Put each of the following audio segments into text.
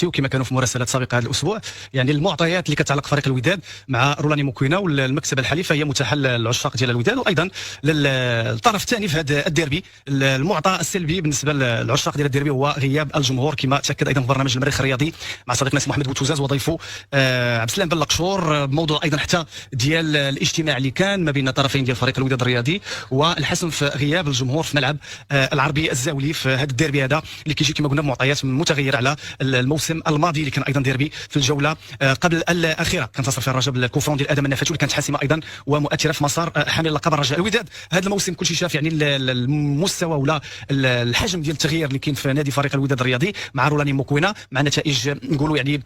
وكما كانوا في مراسلات سابقه هذا الاسبوع، يعني المعطيات اللي كتعلق فريق الوداد مع رولاني موكوينا والمكسب الحالي فهي متاحه للعشاق ديال الوداد، وايضا للطرف الثاني في هذا الديربي. المعطى السلبي بالنسبه للعشاق ديال الديربي هو غياب الجمهور، كما تاكد ايضا في برنامج المريخ الرياضي مع صديقنا محمد بوتوزاز وضيفه عبد السلام بن لقشور، بموضوع ايضا حتى ديال الاجتماع اللي كان ما بين الطرفين ديال فريق الوداد الرياضي والحسم في غياب الجمهور في ملعب العربي الزاولي في هذا الديربي هذا اللي كيجي كما قلنا بمعطيات متغيره على الموسم الماضي اللي كان ايضا ديربي في الجوله قبل الاخيره، كانتصر فيها الرجاء بالكوفرون ديال ادم النفاتي اللي كانت حاسمه ايضا ومؤثره في مسار حامل لقب الرجاء. الوداد هذا الموسم كلشي شاف يعني المستوى ولا الحجم ديال التغيير اللي كاين في نادي فريق الوداد الرياضي مع رولاني موكوينا، مع نتائج نقولوا يعني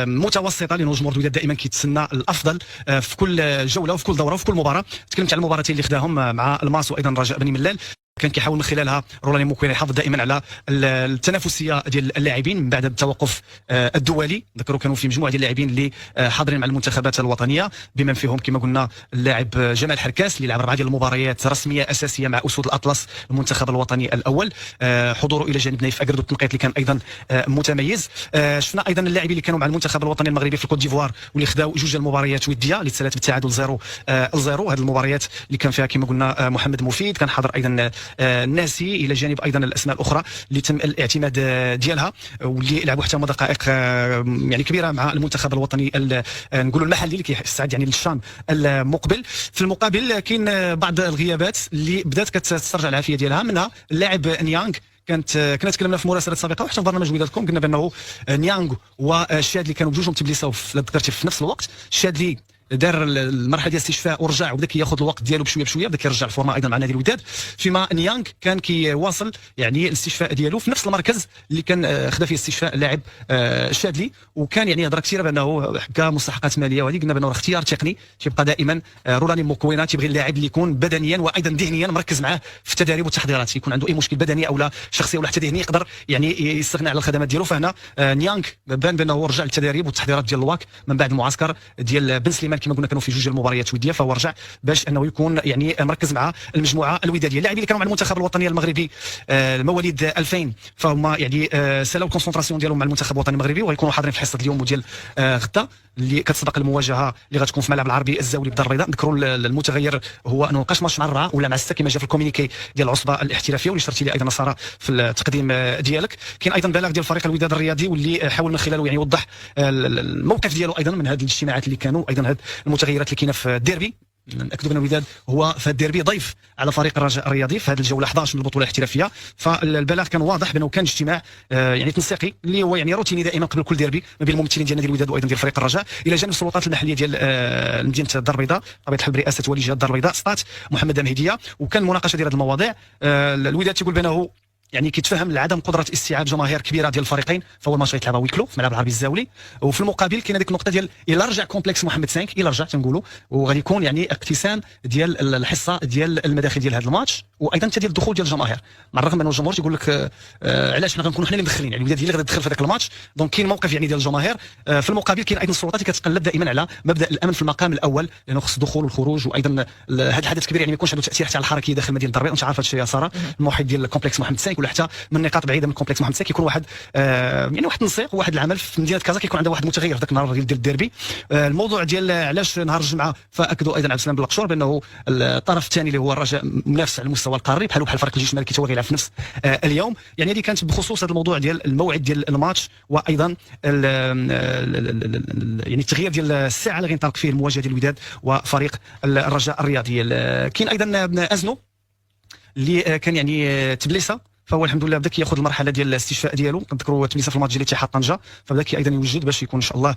متوسطه، لان جمهور الوداد دائما كيتسنى الافضل في كل جوله وفي كل دوره وفي كل مباراه. تكلمت على المباراتين اللي خداهم مع الماس وايضا الرجاء بني ملال، كان كيحاول من خلالها رولاني موكوينا يحافظ دائما على التنافسيه ديال اللاعبين من بعد التوقف الدولي. ذكروا كانوا في مجموعه ديال اللاعبين اللي حاضرين مع المنتخبات الوطنيه، بما فيهم كما قلنا اللاعب جمال حركاس اللي لعب 4 ديال المباريات رسميه اساسيه مع اسود الاطلس المنتخب الوطني الاول، حضوره الى جانب نايف اكرد التنقيط اللي كان ايضا متميز. شفنا ايضا اللاعبين اللي كانوا مع المنتخب الوطني المغربي في الكوت ديفوار واللي خداو 2 المباريات وديه اللي تسالت بالتعادل 0-0. هذه المباريات اللي كان فيها كما قلنا محمد مفيد، كان حاضر ايضا الناسي، الى جانب ايضا الاسماء الاخرى اللي تم الاعتماد ديالها واللي لعبوا حتى دقائق يعني كبيره مع المنتخب الوطني نقولوا المحلي اللي كيستعد يعني للشام المقبل. في المقابل كاين بعض الغيابات اللي بدات كتسترجع العافيه ديالها، منها اللاعب نيانغ. كنا تكلمنا في مراسلات سابقه وحتى في برنامج ودادكم قلنا بانه نيانغ والشادلي كانوا بجوجهم تبليساو ذكرتي في نفس الوقت. الشادلي دار المرحله ديال الاستشفاء ورجع وبدا كياخذ الوقت ديالو بشويه بشويه، بدا كيرجع الفورمه ايضا مع نادي الوداد، فيما نيانغ كان كيواصل يعني الاستشفاء ديالو في نفس المركز اللي كان خدا فيه استشفاء اللاعب الشادلي. وكان يعني هضره كثيره بانه كمستحقات ماليه، وهذه قلنا بانه اختيار تقني تيبقى دائما رولاني موكوينا تيبغي اللاعب اللي يكون بدنيا وايضا ذهنيا مركز معاه في التدريب والتحضيرات، يكون عنده اي مشكل بدني او لا شخصي ولا حتى ذهني يقدر يعني يستغنى على الخدمات ديالو. فهنا نيانغ بان بانه رجع للتدريب والتحضيرات ديال الواك من بعد المعسكر ديال بن سليمان، كما قلنا كانوا في 2 المباريات وديه، فهو رجع باش انه يكون يعني مركز مع المجموعه الوداديه. اللاعبين اللي كانوا مع المنتخب الوطني المغربي المواليد 2000 فهم يعني سالاو الكونسونطراسيون ديالهم مع المنتخب الوطني المغربي وغيكونوا حاضرين في حصه اليوم وديال غدا اللي كتسبق المواجهه اللي غتكون في ملعب العربي الزاولي بالدار البيضاء. نذكروا المتغير هو انه مابقاش ماتش مع الرعا ولا مع السته كما جا في الكومينيكي ديال العصبه الاحترافيه واللي شرتي لي ايضا نصارى في التقديم ديالك. كاين ايضا بلاغ ديال فريق الوداد الرياضي واللي حاول من خلاله يعني يوضح الموقف ديالو ايضا من هذه الاجتماعات اللي كانوا، ايضا هذه المتغيرات اللي كاينه في الديربي. ناكدوا بان الوداد هو في الديربي ضيف على فريق الرجاء الرياضي في هذه الجوله 11 من البطوله الاحترافيه، فالبلاغ كان واضح بانه كان اجتماع يعني تنسيقي اللي هو يعني روتيني دائما قبل كل ديربي ما بين الممثلين ديال نادي الوداد وايضا ديال فريق الرجاء الى جانب السلطات المحليه ديال مدينه الدار البيضاء، طبيعه الحال برئاسه ولي جهه الدار البيضاء سطات محمد مهديه. وكان مناقشه ديال هذه المواضيع. الوداد تيقول بانه يعني كيتفهم لعدم قدره استيعاب جماهير كبيره ديال الفريقين، فاول ماتش غيتلعبها ويكلو في ملعب العربي الزاولي. وفي المقابل كاين هذيك النقطه ديال الى رجع كومبلكس محمد 5 الى رجع تنقولوا، وغادي يكون يعني اقتسام ديال الحصه ديال المداخل ديال هذا الماتش وايضا حتى ديال الدخول ديال الجماهير، مع الرغم انه الجمهور تيقول لك علاش حنا غنكونوا حنا اللي مدخلين، يعني الوداد هي اللي غادي تدخل في هذاك الماتش، دونك كاين موقف يعني ديال الجماهير. في المقابل كاين ايضا السلطات اللي كتقلب دائما على مبدا الامن في المقام الاول، لانه خص الدخول والخروج، وايضا هذا الحدث كبير يعني ما يكونش عنده تاثير حتى على الحركيه داخل مدينه الدار البيضاء. انت عارف هذا الشيء يا ساره، المحيط ديال كومبلكس محمد 5 ولا حتى من نقاط بعيده من كومبلكس محمد 5 كيكون واحد يعني واحد التنسيق وواحد العمل في مدينه كازا كيكون عنده واحد متغير في ذاك النهار ديال الديربي. الموضوع ديال علاش نهار الجمعه، فاكدوا ايضا عبد السلام بن لقشور بانه الطرف الثاني اللي هو الرجاء منافس على المستوى القاري بحال فريق الجيش الملكي تو غيلعب في نفس اليوم. يعني هذه كانت بخصوص هذا الموضوع ديال الموعد ديال الماتش وايضا يعني التغيير ديال الساعه اللي غينطلق فيه المواجهه ديال الوداد وفريق الرجاء الرياضي. كاين ايضا ازنو اللي كان يعني تبليسه، فهو الحمد لله بدا كياخذ المرحله ديال الاستشفاء ديالو. كنذكروا تبليسه في الماتش ديال الاتحاد طنجه، فبدا ايضا يوجد باش يكون ان شاء الله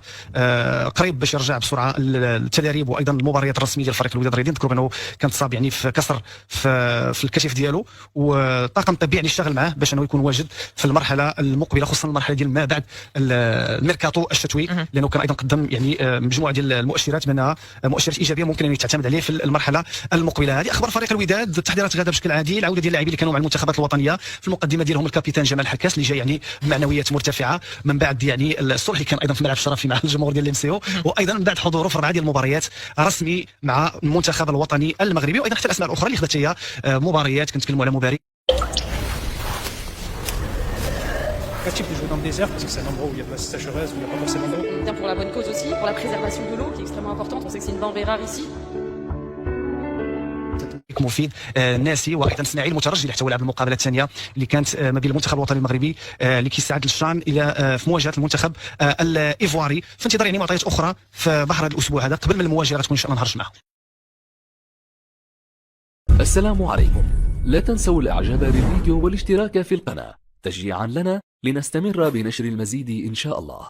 قريب باش يرجع بسرعه التدريب وايضا المباريات الرسميه ديال فريق الوداد الرياضي. نذكروا بانه كان تصاب يعني في كسر في الكتف ديالو، والطاقم الطبي يعني اشتغل معاه باش انه يكون واجد في المرحله المقبله، خصوصا المرحله ديال ما بعد الميركاتو الشتوي، لانه كان ايضا قدم يعني مجموعه ديال المؤشرات منها مؤشرات ايجابيه ممكن ان تعتمد عليه في المرحله المقبله. هذه اخبار فريق الوداد، التحضيرات غدا بشكل عادي، العوده ديال اللاعبين اللي كانوا مع المنتخبات الوطنيه. في المقدمه ديالهم الكابيتان جمال حكاس اللي جاي يعني بمعنويات مرتفعه من بعد يعني الصلح اللي كان ايضا في ملعب الشرفي مع الجمهور ديال الامسيو، وايضا من بعد حضوره في 4 ديال المباريات رسمي مع المنتخب الوطني المغربي، وايضا حتى الاسماء الاخرى اللي خدت هي مباريات. كنتكلموا على مباري attractif de jouer dans le désert parce que c'est un endroit où il y a de la sécheresse, où il n'y a pas forcément d'eau. Bien pour la bonne cause aussi, pour la préservation de l'eau qui est extrêmement importante. On sait que c'est une denrée rare ici. مفيد ناسي وايضا اسماعيل مترجي اللي احتوى على المقابله الثانيه اللي كانت ما بين المنتخب الوطني المغربي اللي كيستعد للشان الى في مواجهه المنتخب الايفواري في انتظار يعني معطيات اخرى في بحر هذا الاسبوع هذا قبل من المواجهه غتكون ان شاء الله نهار الجمعه. السلام عليكم، لا تنسوا الاعجاب بالفيديو والاشتراك في القناة تشجيعا لنا لنستمر بنشر المزيد إن شاء الله.